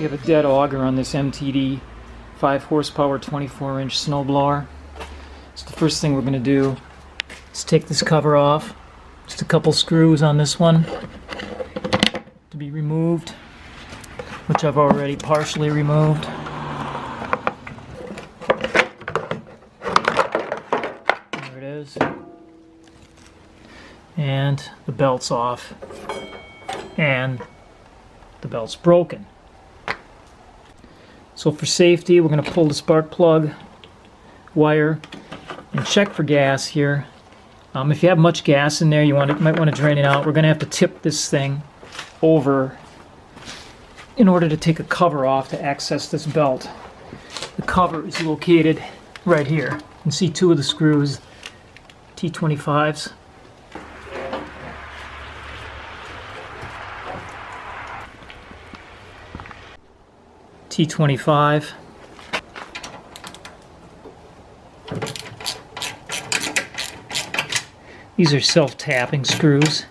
We have a dead auger on this MTD 5 horsepower 24-inch snowblower. So the first thing we're going to do is take this cover off. Just a couple screws on this one to be removed, which I've already partially removed. There it is. And the belt's off. And the belt's broken. So for safety, we're going to pull the spark plug wire and check for gas here. If you have much gas in there, you might want to drain it out. We're going to have to tip this thing over in order to take a cover off to access this belt. The cover is located right here. You can see two of the screws, T25s. T25. These are self-tapping screws.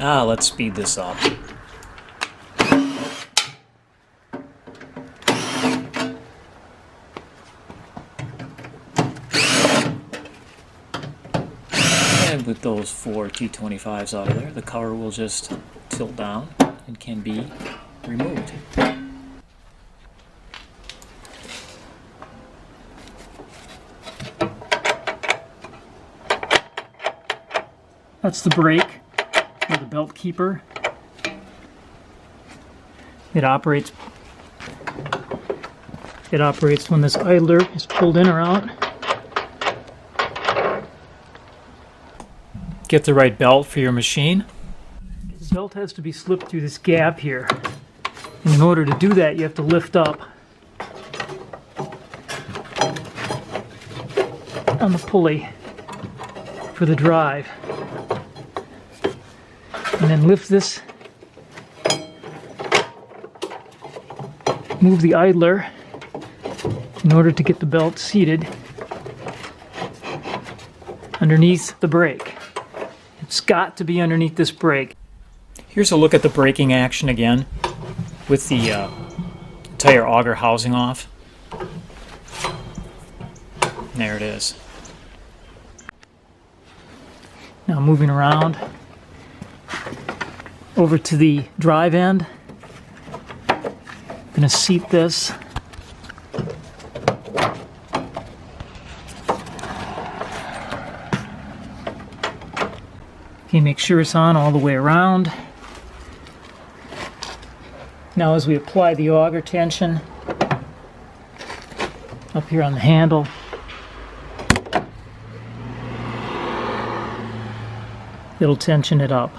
Let's speed this up. And with those 4 T25s out of there, the cover will just tilt down and can be removed. That's the brake, or the belt keeper. It operates when this idler is pulled in or out. Get the right belt for your machine. The belt has to be slipped through this gap here. And in order to do that, you have to lift up on the pulley for the drive. And then lift this, move the idler in order to get the belt seated underneath the brake. It's got to be underneath this brake. Here's a look at the braking action again with the entire auger housing off. There it is. Now moving around over to the drive end. I'm going to seat this. Okay, make sure it's on all the way around. Now as we apply the auger tension up here on the handle, it'll tension it up.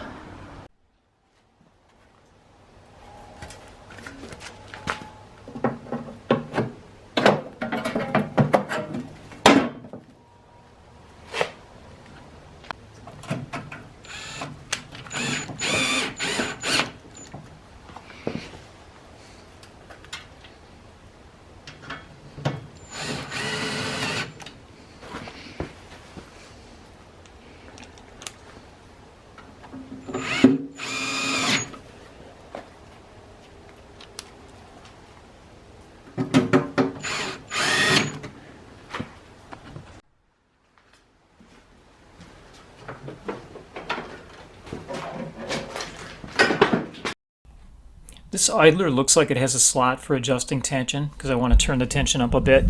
This idler looks like it has a slot for adjusting tension because I want to turn the tension up a bit,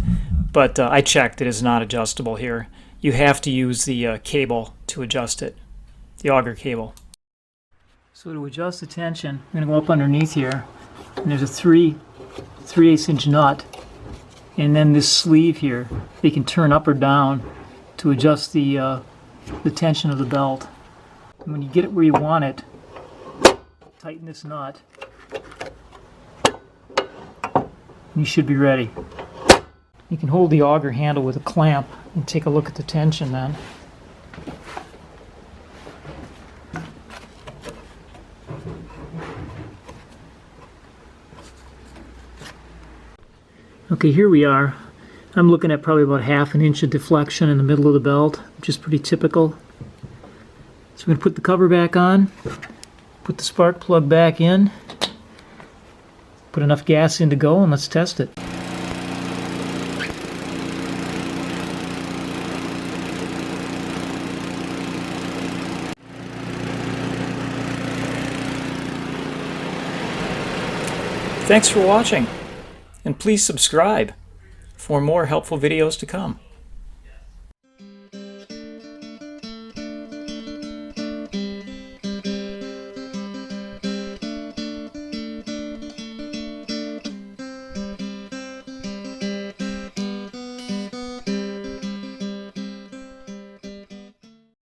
but I checked, it is not adjustable here. You have to use the cable to adjust it, the auger cable. So to adjust the tension, I'm going to go up underneath here, and there's a 3/8 inch nut, and then this sleeve here, you can turn up or down to adjust the tension of the belt. And when you get it where you want it, tighten this nut. You should be ready. You can hold the auger handle with a clamp and take a look at the tension then. Okay, here we are. I'm looking at probably about 1/2 inch of deflection in the middle of the belt, which is pretty typical. So I'm going to put the cover back on, put the spark plug back in, put enough gas in to go, and let's test it. Thanks for watching, and please subscribe for more helpful videos to come.